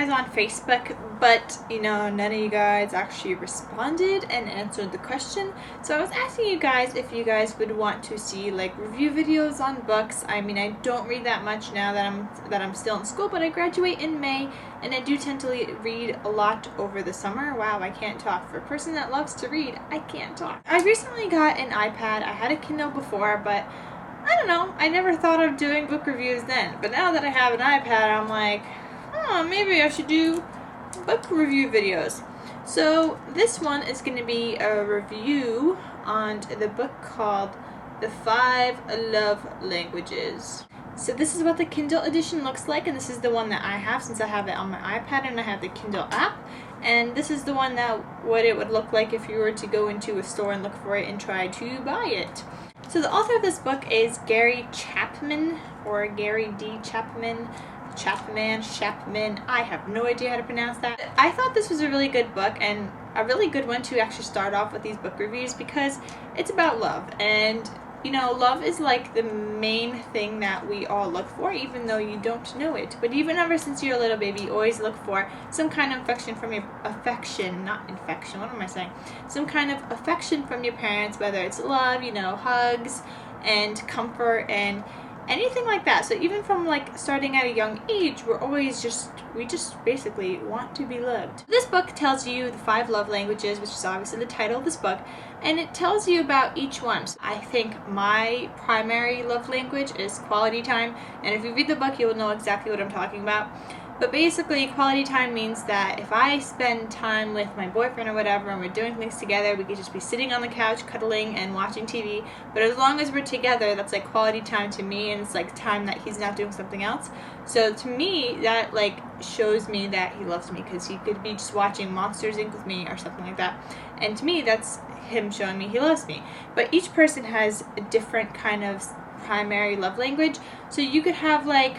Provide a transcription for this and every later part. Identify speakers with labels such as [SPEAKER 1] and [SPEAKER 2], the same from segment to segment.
[SPEAKER 1] guys on Facebook, but you know, none of you guys actually responded and answered the question. So I was asking you guys if you guys would want to see like review videos on books. I mean, I don't read that much now that I'm still in school, but I graduate in May, and I do tend to read a lot over the summer. Wow, I can't talk. For a person that loves to read, I can't talk. I recently got an iPad. I had a Kindle before, but I don't know, I never thought of doing book reviews then. But now that I have an iPad, I'm like, oh, maybe I should do book review videos. So this one is going to be a review on the book called The 5 Love Languages. So this is what the Kindle edition looks like, and this is the one that I have since I have it on my iPad and I have the Kindle app. And this is the one that what it would look like if you were to go into a store and look for it and try to buy it. So the author of this book is Gary Chapman, or Gary D. Chapman, Chapman, I have no idea how to pronounce that. I thought this was a really good book, and a really good one to actually start off with these book reviews, because it's about love. And you know, love is like the main thing that we all look for, even though you don't know it. But even ever since you're a little baby, you always look for some kind of affection from your some kind of affection from your parents, whether it's love, you know, hugs and comfort and anything like that. So even from like starting at a young age, we just basically want to be loved. This book tells you the 5 love languages, which is obviously the title of this book, and it tells you about each one. So I think my primary love language is quality time, and if you read the book, you will know exactly what I'm talking about. But basically, quality time means that if I spend time with my boyfriend or whatever and we're doing things together, we could just be sitting on the couch, cuddling and watching TV. But as long as we're together, that's like quality time to me, and it's like time that he's not doing something else. So to me, that like shows me that he loves me, because he could be just watching Monsters Inc. with me or something like that. And to me, that's him showing me he loves me. But each person has a different kind of primary love language. So you could have like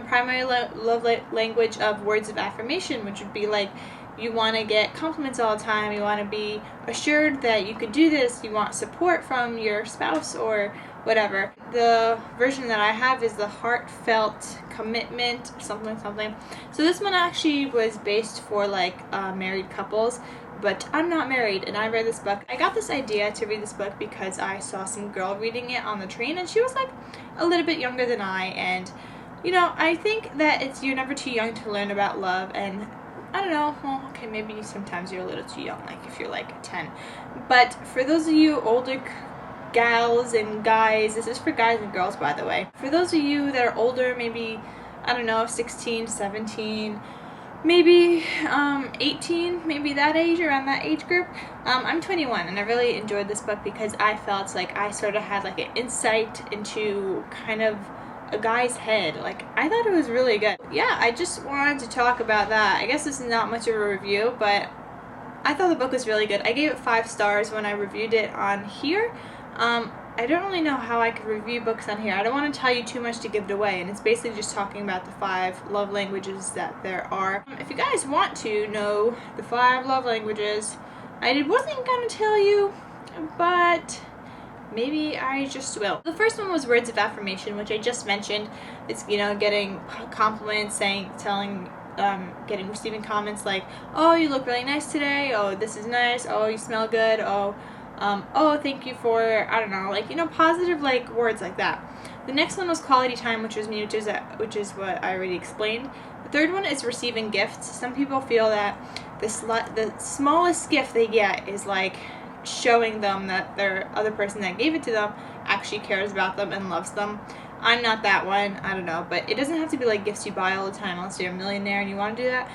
[SPEAKER 1] primary love language of words of affirmation, which would be like you want to get compliments all the time, you want to be assured that you could do this, you want support from your spouse or whatever. The version that I have is the heartfelt commitment, something. So this one actually was based for like married couples, but I'm not married, and I read this book. I got this idea to read this book because I saw some girl reading it on the train, and she was like a little bit younger than I, and you know, I think that you're never too young to learn about love, and I don't know, well, okay, maybe sometimes you're a little too young, like if you're like 10. But for those of you older gals and guys, this is for guys and girls, by the way. For those of you that are older, maybe, I don't know, 16, 17, maybe 18, maybe that age, around that age group. I'm 21, and I really enjoyed this book because I felt like I sort of had like an insight into kind of a guy's head. Like, I thought it was really good. Yeah, I just wanted to talk about that. I guess this is not much of a review, but I thought the book was really good. I gave it 5 stars when I reviewed it on here. I don't really know how I could review books on here. I don't want to tell you too much to give it away, and it's basically just talking about the 5 love languages that there are. If you guys want to know the 5 love languages, I wasn't going to tell you, but maybe I just will. The first one was words of affirmation, which I just mentioned. It's, you know, getting compliments, receiving comments like, oh, you look really nice today, oh, this is nice, oh, you smell good, oh, thank you for, I don't know, like, you know, positive, like, words like that. The next one was quality time, which is what I already explained. The third one is receiving gifts. Some people feel that the smallest gift they get is like showing them that their other person that gave it to them actually cares about them and loves them. I'm not that one, I don't know, but it doesn't have to be like gifts you buy all the time unless you're a millionaire and you want to do that.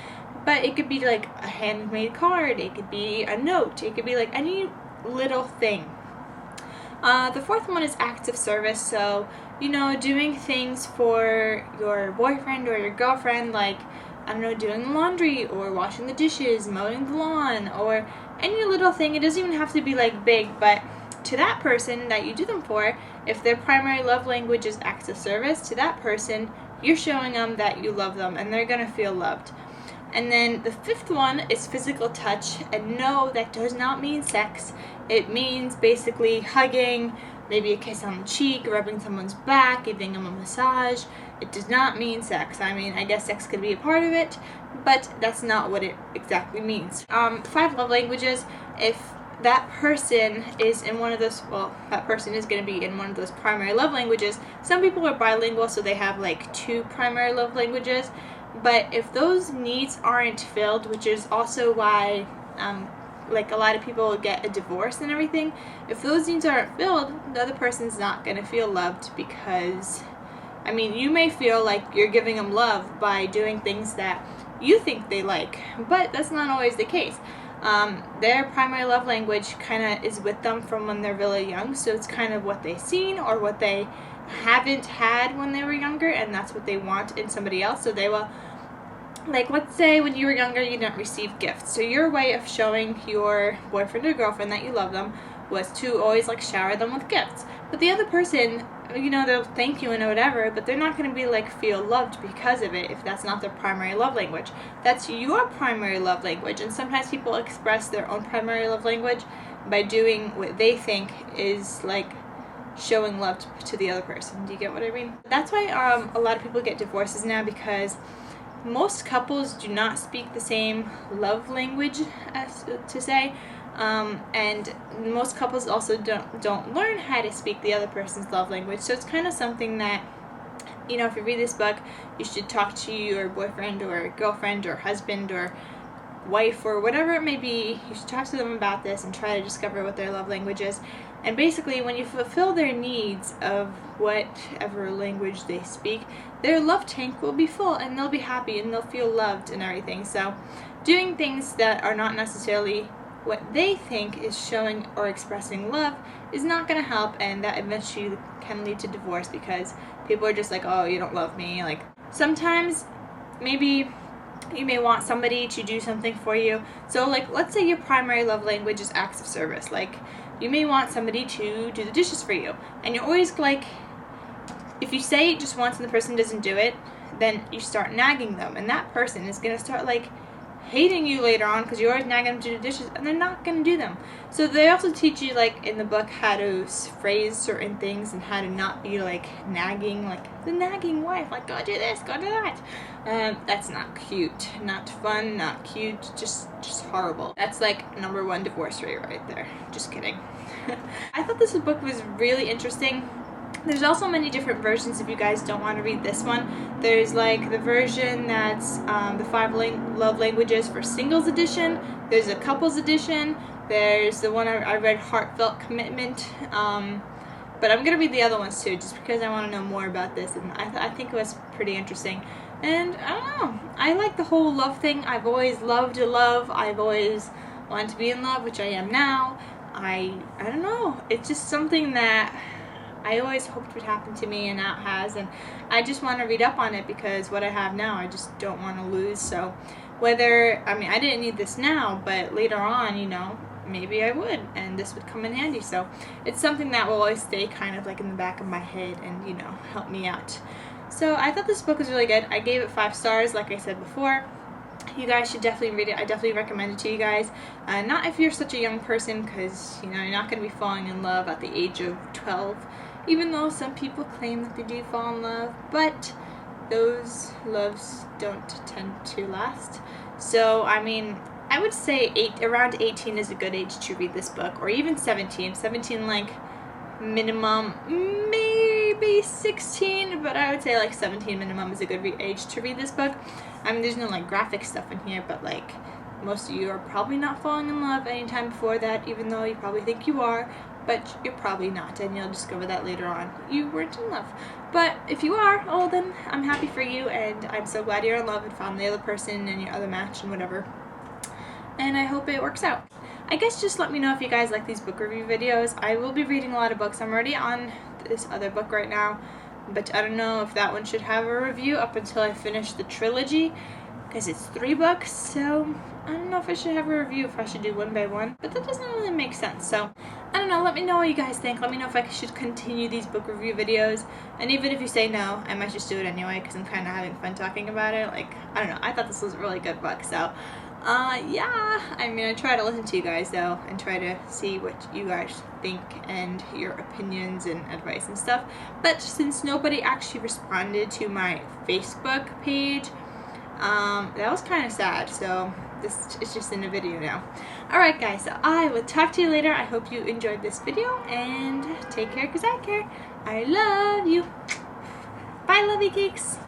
[SPEAKER 1] But it could be like a handmade card, it could be a note, it could be like any little thing. The fourth one is acts of service. So, you know, doing things for your boyfriend or your girlfriend, like, I don't know, doing laundry or washing the dishes, mowing the lawn, or any little thing. It doesn't even have to be like big, but to that person that you do them for, if their primary love language is acts of service, to that person, you're showing them that you love them, and they're gonna feel loved. And then the fifth one is physical touch, and no, that does not mean sex. It means basically hugging, maybe a kiss on the cheek, rubbing someone's back, giving them a massage. It does not mean sex. I mean, I guess sex could be a part of it, but that's not what it exactly means. 5 love languages, if that person is in one of those, well, that person is going to be in one of those primary love languages. Some people are bilingual, so they have like 2 primary love languages, but if those needs aren't filled, which is also why like a lot of people get a divorce and everything, if those needs aren't filled, the other person's not going to feel loved, because I mean, you may feel like you're giving them love by doing things that you think they like, but that's not always the case. Their primary love language kind of is with them from when they're really young, so it's kind of what they've seen or what they haven't had when they were younger, and that's what they want in somebody else. So they will, like, let's say when you were younger you didn't receive gifts, so your way of showing your boyfriend or girlfriend that you love them was to always like shower them with gifts. But the other person, you know, they'll thank you and whatever, but they're not going to be like feel loved because of it if that's not their primary love language. That's your primary love language, and sometimes people express their own primary love language by doing what they think is like showing love to the other person. Do you get what I mean? That's why a lot of people get divorces now, because most couples do not speak the same love language, as to say. And most couples also don't learn how to speak the other person's love language. So it's kind of something that, you know, if you read this book, you should talk to your boyfriend or girlfriend or husband or wife or whatever it may be. You should talk to them about this and try to discover what their love language is. And basically, when you fulfill their needs of whatever language they speak, their love tank will be full and they'll be happy and they'll feel loved and everything. So doing things that are not necessarily what they think is showing or expressing love is not going to help, and that eventually can lead to divorce, because people are just like, oh, you don't love me. Like, sometimes maybe you may want somebody to do something for you. So like, let's say your primary love language is acts of service. Like, you may want somebody to do the dishes for you, and you're always like, if you say it just once and the person doesn't do it, then you start nagging them, and that person is going to start like hating you later on because you're always nagging them to do dishes, and they're not going to do them. So they also teach you, like, in the book, how to phrase certain things and how to not be like nagging, like the nagging wife, like, go do this, go do that. That's not cute, not fun, not cute, just horrible. That's like #1 divorce rate right there. Just kidding. I thought this book was really interesting. There's also many different versions if you guys don't want to read this one. There's like the version that's the 5 love languages for singles edition. There's a couples edition. There's the one I read, heartfelt commitment. But I'm going to read the other ones too, just because I want to know more about this, and I think it was pretty interesting. And I don't know, I like the whole love thing. I've always loved to love. I've always wanted to be in love, which I am now. I don't know, it's just something that I always hoped would happen to me, and now it has, and I just want to read up on it, because what I have now I just don't want to lose. So whether, I mean, I didn't need this now, but later on, you know, maybe I would, and this would come in handy. So it's something that will always stay kind of like in the back of my head and, you know, help me out. So I thought this book was really good. I gave it 5 stars, like I said before. You guys should definitely read it. I definitely recommend it to you guys. Not if you're such a young person, because, you know, you're not going to be falling in love at the age of 12, even though some people claim that they do fall in love, but those loves don't tend to last. So, I mean, I would say around 18 is a good age to read this book, or even 17. 17, like, minimum, maybe 16, but I would say like 17 minimum is a good age to read this book. I mean, there's no like graphic stuff in here, but like most of you are probably not falling in love anytime before that, even though you probably think you are, but you're probably not, and you'll discover that later on you weren't in love. But if you are, oh, then I'm happy for you, and I'm so glad you're in love and found the other person and your other match and whatever, and I hope it works out. I guess just let me know if you guys like these book review videos. I will be reading a lot of books. I'm already on this other book right now, but I don't know if that one should have a review up until I finish the trilogy, because it's 3 books, so I don't know if I should have a review, if I should do one by one, but that doesn't really make sense. So I don't know, let me know what you guys think. Let me know if I should continue these book review videos, and even if you say no, I might just do it anyway, because I'm kind of having fun talking about it. Like, I don't know, I thought this was a really good book, so Yeah, I mean, I try to listen to you guys though and try to see what you guys think and your opinions and advice and stuff. But since nobody actually responded to my Facebook page, that was kind of sad. So this is just in a video now. Alright guys, so I will talk to you later. I hope you enjoyed this video and take care because I care. I love you. Bye, lovey cakes.